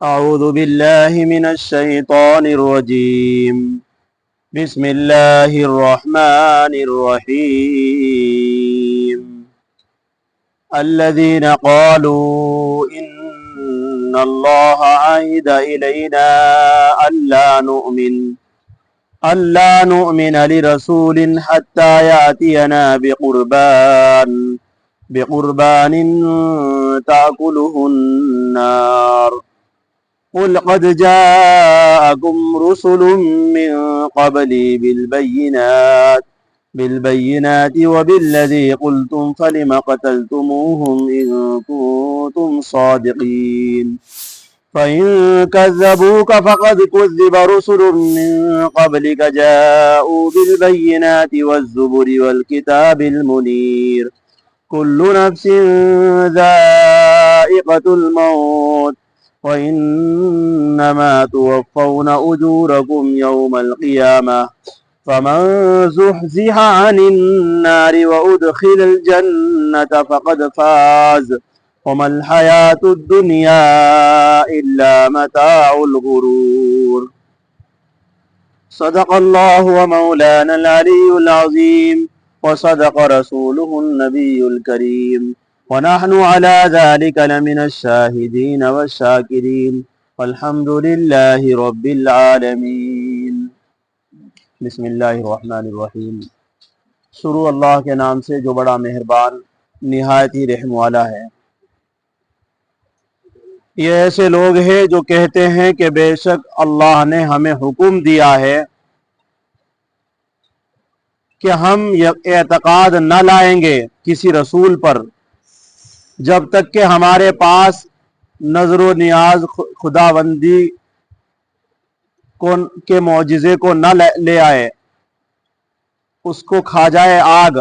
أعوذ بالله من الشيطان الرجيم بسم الله الرحمن الرحيم الذين قالوا إن الله عهد إلينا ألا نؤمن لرسول حتى يأتينا بقربان تأكله النار قل قد جاءكم رسل من قبلي بالبينات وبالذي قلتم فلم قتلتموهم إن كنتم صادقين فإن كذبوك فقد كذب رسل من قبلك جاءوا بالبينات والزبر والكتاب المنير كل نفس ذائقة الموت وإنما توفون أجوركم يوم القيامة فمن زحزح عن النار وأدخل الجنة فقد فاز وما الحياة الدنيا إلا متاع الغرور صدق الله ومولانا العلي العظيم وصدق رسوله النبي الكريم ونحن على ذلك لمن الشاهدين والشاكرين والحمد لله رب العالمين بسم اللہ الرحمن الرحیم۔ شروع اللہ کے نام سے جو بڑا مہربان نہایت ہی رحم والا ہے۔ یہ ایسے لوگ ہیں جو کہتے ہیں کہ بے شک اللہ نے ہمیں حکم دیا ہے کہ ہم اعتقاد نہ لائیں گے کسی رسول پر جب تک کہ ہمارے پاس نظر و نیاز خداوندی کے معجزے کو نہ لے آئے، اس کو کھا جائے آگ۔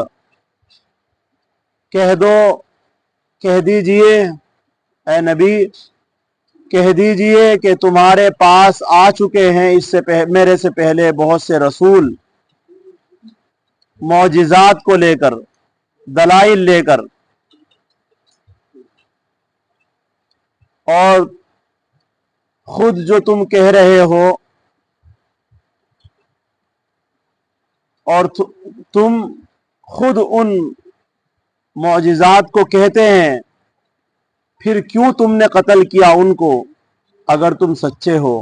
کہہ دیجئے اے نبی، کہہ دیجئے کہ تمہارے پاس آ چکے ہیں میرے سے پہلے بہت سے رسول معجزات کو لے کر، دلائل لے کر، اور خود جو تم کہہ رہے ہو اور تم خود ان معجزات کو کہتے ہیں، پھر کیوں تم نے قتل کیا ان کو اگر تم سچے ہو؟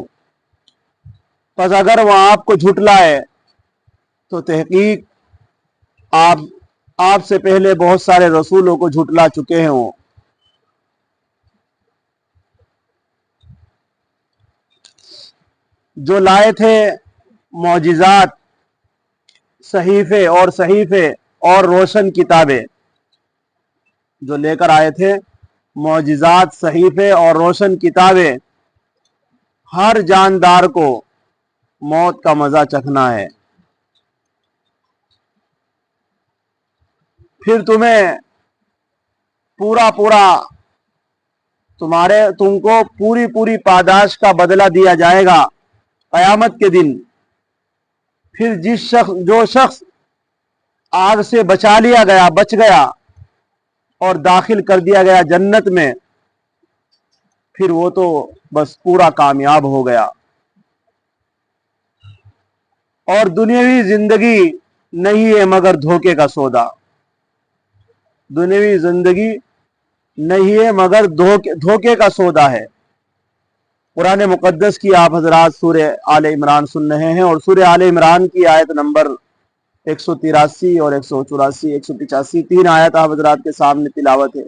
پس اگر وہ آپ کو جھٹلائے تو تحقیق آپ سے پہلے بہت سارے رسولوں کو جھٹلا چکے ہیں۔ جو لائے تھے معجزات، صحیفے اور روشن کتابیں، جو لے کر آئے تھے معجزات، صحیفے اور روشن کتابیں، ہر جاندار کو موت کا مزہ چکھنا ہے۔ پھر تمہیں تم کو پوری پاداش کا بدلہ دیا جائے گا قیامت کے دن۔ پھر جو شخص آگ سے بچ گیا اور داخل کر دیا گیا جنت میں، پھر وہ تو بس پورا کامیاب ہو گیا۔ اور دنیاوی زندگی نہیں ہے مگر دھوکے کا سودا، دنیاوی زندگی نہیں ہے مگر دھوکے کا سودا ہے۔ قرآن مقدس کی آپ حضرات سورہ آل عمران سن رہے ہیں، اور سورہ آل عمران کی آیت نمبر 183 اور 184 185 تین آیت آپ حضرات کے سامنے تلاوت ہے۔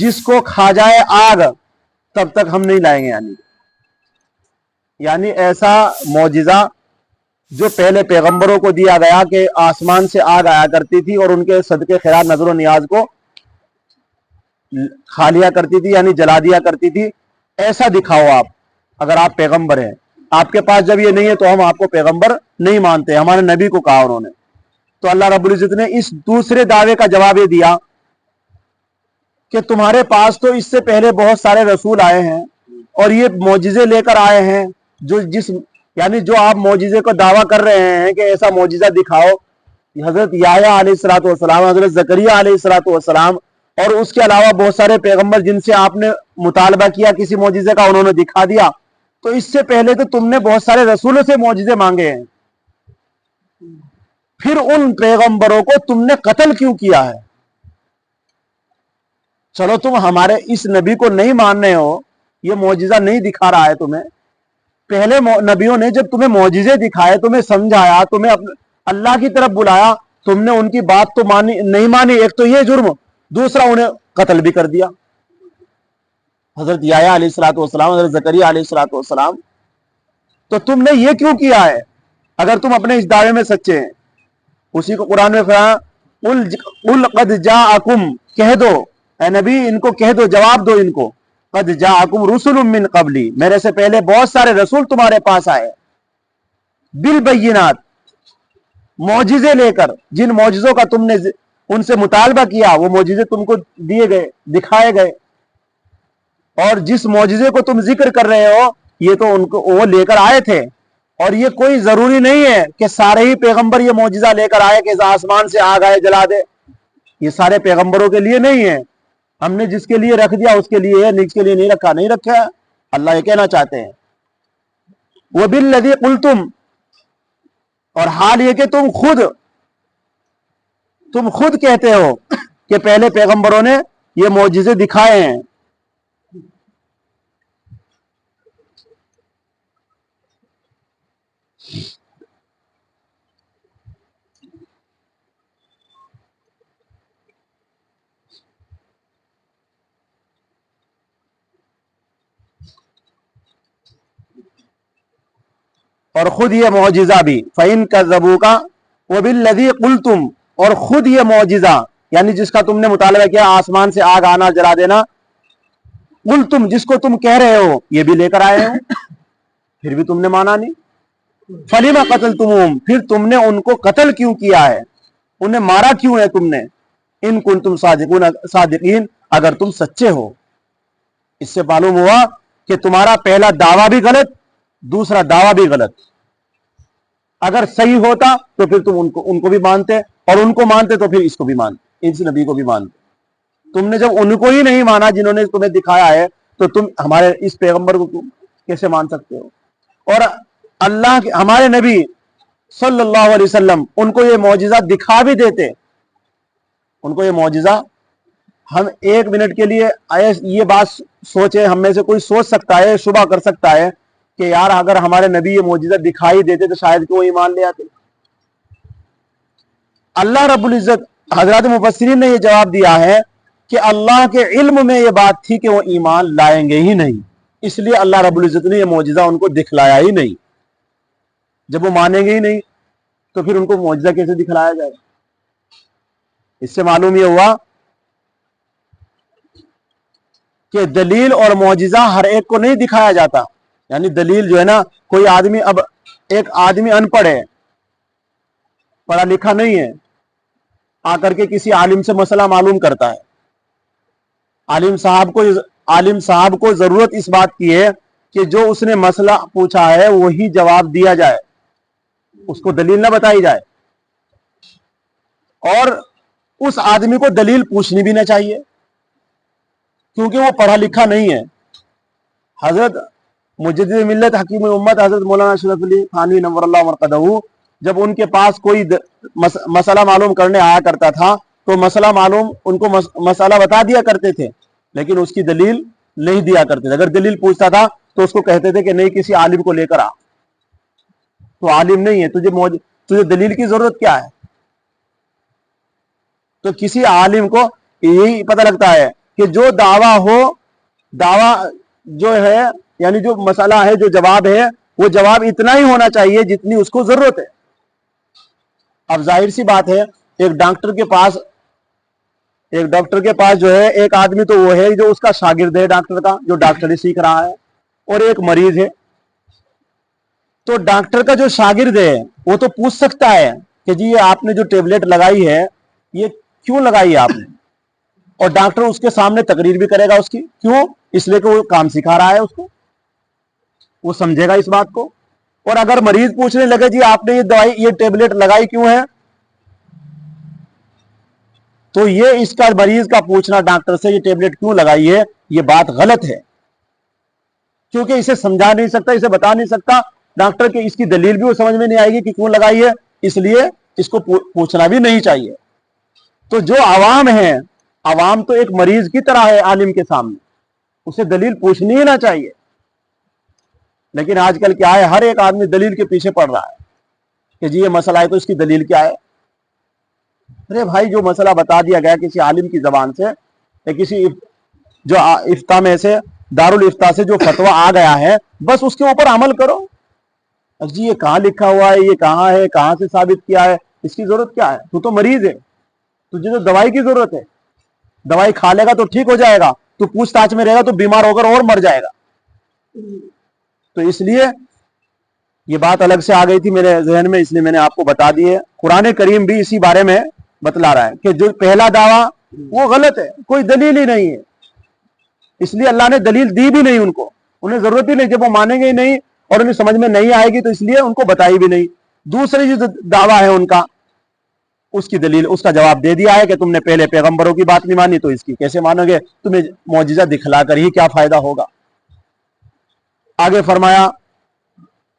جس کو کھا جائے آگ تب تک ہم نہیں لائیں گے. یعنی ایسا معجزہ جو پہلے پیغمبروں کو دیا گیا کہ آسمان سے آگ آیا کرتی تھی اور ان کے صدقے خیرات نظر و نیاز کو کھا لیا کرتی تھی, یعنی جلا دیا کرتی تھی, ایسا دکھاؤ آپ اگر آپ پیغمبر ہیں. آپ کے پاس جب یہ نہیں ہے تو ہم آپ کو پیغمبر نہیں مانتے. ہمارے نبی کو کہا انہوں نے. تو اللہ رب العزت نے اس دوسرے دعوے کا جواب یہ دیا کہ تمہارے پاس تو اس سے پہلے بہت سارے رسول آئے ہیں اور یہ معجزے لے کر آئے ہیں, یعنی جو آپ معجزے کو دعویٰ کر رہے ہیں کہ ایسا معجزہ دکھاؤ. حضرت یحییٰ علیہ الصلوۃ والسلام, حضرت زکریا علیہ الصلوۃ والسلام اور اس کے علاوہ بہت سارے پیغمبر جن سے آپ نے مطالبہ کیا کسی معجزے کا, انہوں نے دکھا دیا. تو اس سے پہلے تو تم نے بہت سارے رسولوں سے معجزے مانگے ہیں, پھر ان پیغمبروں کو تم نے قتل کیوں کیا ہے؟ چلو تم ہمارے اس نبی کو نہیں مان رہے ہو, یہ معجزہ نہیں دکھا رہا ہے تمہیں. پہلے نبیوں نے جب تمہیں معجزے دکھائے, تمہیں سمجھایا, تمہیں اللہ کی طرف بلایا, تم نے ان کی بات تو نہیں مانی. ایک تو یہ جرم, دوسرا انہیں قتل بھی کر دیا. حضرت یحییٰ علیہ الصلوۃ والسلام, حضرت زکریا علیہ الصلوۃ والسلام. تو تم نے یہ کیوں کیا ہے اگر تم اپنے اس دعوے میں سچے ہیں؟ اسی کو قرآن میں فرمایا قل قد جاءکم, کہہ دو اے نبی ان کو کہہ دو, جواب دو ان کو, قد جاءکم رسل من قبلی, میرے سے پہلے بہت سارے رسول تمہارے پاس آئے بالبینات, معجزے لے کر. جن معجزوں کا تم نے ان سے مطالبہ کیا وہ معجزے تم کو دیے گئے, دکھائے گئے. اور جس معجزے کو تم ذکر کر رہے ہو یہ تو ان کو وہ لے کر آئے تھے. اور یہ کوئی ضروری نہیں ہے کہ سارے ہی پیغمبر یہ معجزہ لے کر آئے کہ آسمان سے آگ آئے جلا دے. یہ سارے پیغمبروں کے لیے نہیں ہے. ہم نے جس کے لیے رکھ دیا اس کے لیے ہے, جس کے لیے نہیں رکھا نہیں رکھا. اللہ یہ کہنا چاہتے ہیں وَبِالَّذِي قُلْتُمْ, اور حال یہ کہ تم خود کہتے ہو کہ پہلے پیغمبروں نے یہ معجزے دکھائے ہیں. اور خود یہ معجزہ بھی فَإِن كَذَّبُوكَ وَبِالَّذِي قُلْتُمْ, اور خود یہ معجزہ یعنی جس کا تم نے مطالبہ کیا آسمان سے آگ آنا جلا دینا, قُلْتُمْ جس کو تم کہہ رہے ہو یہ بھی لے کر آئے ہو, پھر بھی تم نے مانا نہیں. فَلِمَ قَتَلْتُمُوهُمْ, پھر تم نے ان کو قتل کیوں کیا ہے, انہیں مارا کیوں ہے تم نے؟ ان کنتم صادقین, اگر تم سچے ہو. اس سے معلوم ہوا کہ تمہارا پہلا دعویٰ بھی غلط, دوسرا دعویٰ بھی غلط. اگر صحیح ہوتا تو پھر تم ان کو بھی مانتے, اور ان کو مانتے تو پھر اس کو بھی مانتے, اس نبی کو بھی مانتے. تم نے جب ان کو ہی نہیں مانا جنہوں نے تمہیں دکھایا ہے تو تم ہمارے اس پیغمبر کو کیسے مان سکتے ہو؟ اور اللہ کے ہمارے نبی صلی اللہ علیہ وسلم ان کو یہ معجزہ دکھا بھی دیتے. ان کو یہ معجزہ, ہم ایک منٹ کے لیے یہ بات سوچیں, ہم میں سے کوئی سوچ سکتا ہے, شبہ کر سکتا ہے کہ یار اگر ہمارے نبی یہ معجزہ دکھائی دیتے تو شاید کہ وہ ایمان لے آتے. اللہ رب العزت, حضرات مفسرین نے یہ جواب دیا ہے کہ اللہ کے علم میں یہ بات تھی کہ وہ ایمان لائیں گے ہی نہیں, اس لیے اللہ رب العزت نے یہ معجزہ ان کو دکھلایا ہی نہیں. جب وہ مانیں گے ہی نہیں تو پھر ان کو معجزہ کیسے دکھلایا جائے؟ اس سے معلوم یہ ہوا کہ دلیل اور معجزہ ہر ایک کو نہیں دکھایا جاتا. یعنی دلیل جو ہے نا, کوئی آدمی, اب ایک آدمی ان پڑھ ہے, پڑھا لکھا نہیں ہے, آ کر کے کسی عالم سے مسئلہ معلوم کرتا ہے. عالم صاحب کو ضرورت اس بات کی ہے کہ جو اس نے مسئلہ پوچھا ہے وہی جواب دیا جائے, اس کو دلیل نہ بتائی جائے. اور اس آدمی کو دلیل پوچھنی بھی نہ چاہیے کیونکہ وہ پڑھا لکھا نہیں ہے. حضرت مجدد ملت حکیم امت حضرت مولانا اشرف علی تھانوی نور اللہ مرقدہ, جب ان کے پاس کوئی مسئلہ معلوم کرنے آیا کرتا تھا تو مسئلہ معلوم ان کو مسئلہ بتا دیا کرتے تھے, لیکن اس کی دلیل نہیں دیا کرتے تھے. اگر دلیل پوچھتا تھا تو اس کو کہتے تھے کہ نہیں, کسی عالم کو لے کر آ, تو عالم نہیں ہے, تجھے دلیل کی ضرورت کیا ہے؟ تو کسی عالم کو یہی پتہ لگتا ہے کہ جو دعویٰ جو ہے یعنی جو مسئلہ ہے جو جواب ہے وہ جواب اتنا ہی ہونا چاہیے جتنی اس کو ضرورت ہے. اب ظاہر سی بات ہے ایک ڈاکٹر کے پاس جو ہے ایک آدمی تو وہ ہے جو اس کا شاگرد ہے ڈاکٹر کا, جو ڈاکٹری سیکھ رہا ہے, اور ایک مریض ہے. تو ڈاکٹر کا جو شاگرد ہے وہ تو پوچھ سکتا ہے کہ جی یہ آپ نے جو ٹیبلٹ لگائی ہے یہ کیوں لگائی ہے آپ نے, اور ڈاکٹر اس کے سامنے تقریر بھی کرے گا اس کی. کیوں؟ اس لیے کہ وہ کام سکھا رہا ہے اس کو, وہ سمجھے گا اس بات کو. اور اگر مریض پوچھنے لگے جی آپ نے یہ ٹیبلٹ لگائی کیوں ہے, تو یہ اس کا مریض کا پوچھنا ڈاکٹر سے یہ ٹیبلٹ کیوں لگائی ہے یہ بات غلط ہے, کیونکہ اسے سمجھا نہیں سکتا, اسے بتا نہیں سکتا. ڈاکٹر کے اس کی دلیل بھی وہ سمجھ میں نہیں آئے گی کہ کیوں لگائی ہے, اس لیے اس کو پوچھنا بھی نہیں چاہیے. تو جو عوام ہے, عوام تو ایک مریض کی طرح ہے عالم کے سامنے, اسے دلیل پوچھنی ہی نہ چاہیے. لیکن آج کل کیا ہے, ہر ایک آدمی دلیل کے پیچھے پڑ رہا ہے کہ جی یہ مسئلہ ہے تو اس کی دلیل کیا ہے. ارے بھائی جو مسئلہ بتا دیا گیا کسی عالم کی زبان سے یا کسی جو افتاء میں سے دارالفتاء سے جو فتویٰ آ گیا ہے بس اس کے اوپر عمل کرو. جی یہ کہاں لکھا ہوا ہے, یہ کہاں ہے, کہاں سے ثابت کیا ہے, اس کی ضرورت کیا ہے؟ تو تو مریض ہے, تجھے تو دوائی کی ضرورت ہے, دوائی کھا لے گا تو ٹھیک ہو جائے گا, تو پوچھ تاچھ میں رہے گا تو بیمار ہو کر اور مر جائے گا. تو اس لیے یہ بات الگ سے آ گئی تھی میرے ذہن میں, اس لیے میں نے آپ کو بتا دی ہے. قرآن کریم بھی اسی بارے میں بتلا رہا ہے کہ جو پہلا دعویٰ وہ غلط ہے, کوئی دلیل ہی نہیں ہے. اس لیے اللہ نے دلیل دی بھی نہیں ان کو, انہیں ضرورت ہی نہیں, جب وہ مانیں گے ہی نہیں اور انہیں سمجھ میں نہیں آئے گی تو اس لیے ان کو بتائی بھی نہیں. دوسری جو دعویٰ ہے ان کا, اس کی دلیل, اس کا جواب دے دیا ہے کہ تم نے پہلے پیغمبروں کی بات نہیں مانی تو اس کی کیسے مانو گے, تمہیں معجزہ دکھلا کر ہی کیا فائدہ ہوگا. آگے فرمایا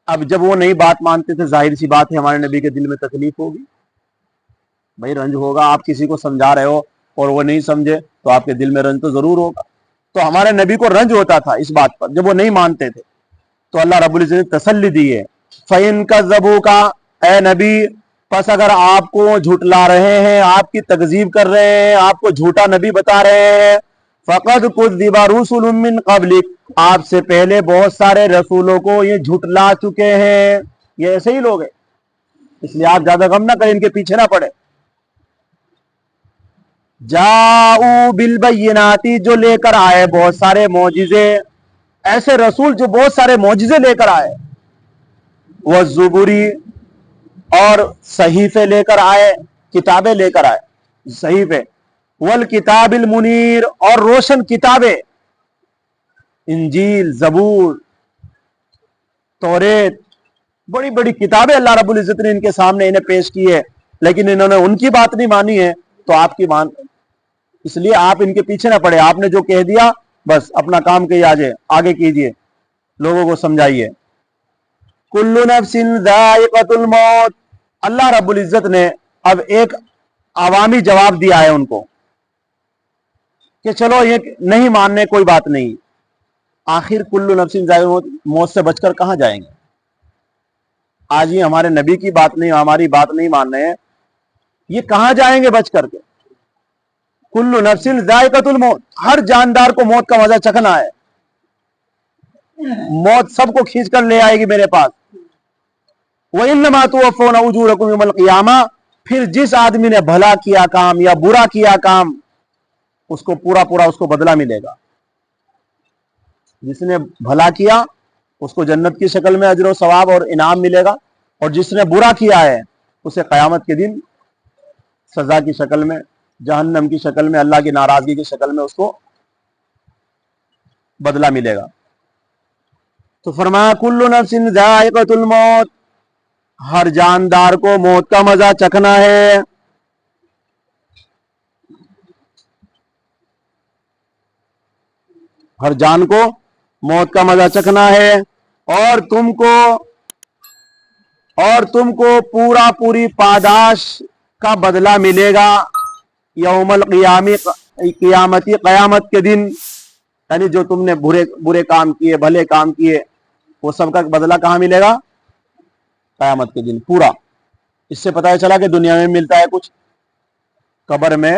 اب جب وہ نئی بات مانتے تھے ظاہر سی بات ہے ہمارے نبی کے دل میں تکلیف ہوگی, بھائی رنج ہوگا. آپ کسی کو سمجھا رہے ہو اور وہ نہیں سمجھے تو آپ کے دل میں رنج تو ضرور ہوگا. تو ہمارے نبی کو رنج ہوتا تھا اس بات پر جب وہ نہیں مانتے تھے. تو اللہ رب العزت نے تسلی دی ہے, فَإِن كَذَّبُوكَ, اے نبی پس اگر آپ کو جھٹلا رہے ہیں, آپ کی تکذیب کر رہے ہیں, آپ کو جھوٹا نبی بتا رہے ہیں, فَقَدْ كُذِّبَ رُسُلٌ مِّن قَبْلِكَ, آپ سے پہلے بہت سارے رسولوں کو یہ جھٹلا چکے ہیں. یہ ایسے ہی لوگ ہیں, اس لیے آپ زیادہ غم نہ کریں, ان کے پیچھے نہ پڑے. جاؤ بالبینات, جو لے کر آئے بہت سارے معجزے, ایسے رسول جو بہت سارے معجزے لے کر آئے, والزبری, اور صحیفے لے کر آئے, کتابیں لے کر آئے, صحیفے, والکتاب المنیر, اور روشن کتابیں, انجیل, زبور, توریت, بڑی بڑی کتابیں اللہ رب العزت نے ان کے سامنے انہیں پیش کی ہے, لیکن انہوں نے ان کی بات نہیں مانی ہے تو آپ کی مان, اس لیے آپ ان کے پیچھے نہ پڑے. آپ نے جو کہہ دیا بس اپنا کام کیجیے, آگے کیجیے, لوگوں کو سمجھائیے. کل نفس ذائقۃ الموت, اللہ رب العزت نے اب ایک عوامی جواب دیا ہے ان کو کہ چلو یہ نہیں ماننے کوئی بات نہیں, آخر کل نفس ذائقۃ الموت, موت سے بچ کر کہاں جائیں گے؟ آج یہ ہمارے نبی کی بات نہیں, ہماری بات نہیں مان رہے ہیں, یہ کہاں جائیں گے بچ کر کے؟ کل نفس ذائقۃ الموت, ہر جاندار کو موت کا مزہ چکھنا ہے, موت سب کو کھینچ کر لے آئے گی میرے پاس. وَإِنَّمَا تُوَفَّوْنَ أُجُورَكُمْ يَوْمَ الْقِيَامَةِ, پھر جس آدمی نے بھلا کیا کام یا برا کیا کام اس کو پورا پورا اس کو بدلہ ملے گا. جس نے بھلا کیا اس کو جنت کی شکل میں اجر و ثواب اور انعام ملے گا, اور جس نے برا کیا ہے اسے قیامت کے دن سزا کی شکل میں, جہنم کی شکل میں, اللہ کی ناراضگی کی شکل میں اس کو بدلہ ملے گا. تو فرمایا کل نفس ذائقۃ الموت, ہر جاندار کو موت کا مزہ چکھنا ہے. ہر جان کو موت کا مزہ چکھنا ہے, اور تم کو پورا پوری پاداش کا بدلہ ملے گا یوم قیامت کے دن. یعنی جو تم نے برے کام کیے, بھلے کام کیے, وہ سب کا بدلہ کہاں ملے گا؟ قیامت کے دن پورا. اس سے پتہ چلا کہ دنیا میں ملتا ہے کچھ, قبر میں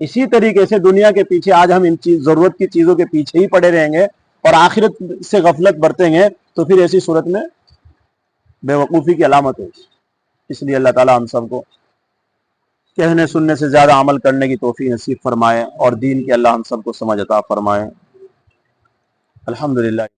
اسی طریقے سے دنیا کے پیچھے آج ہم ان ضرورت کی چیزوں کے پیچھے ہی پڑے رہیں گے اور آخرت سے غفلت برتیں گے تو پھر ایسی صورت میں بے وقوفی کی علامت ہوگی۔ اس لیے اللہ تعالی ہم سب کو کہنے سننے سے زیادہ عمل کرنے کی توفیق نصیب فرمائے اور دین کی اللہ ہم سب کو سمجھ عطا فرمائے۔ الحمدللہ۔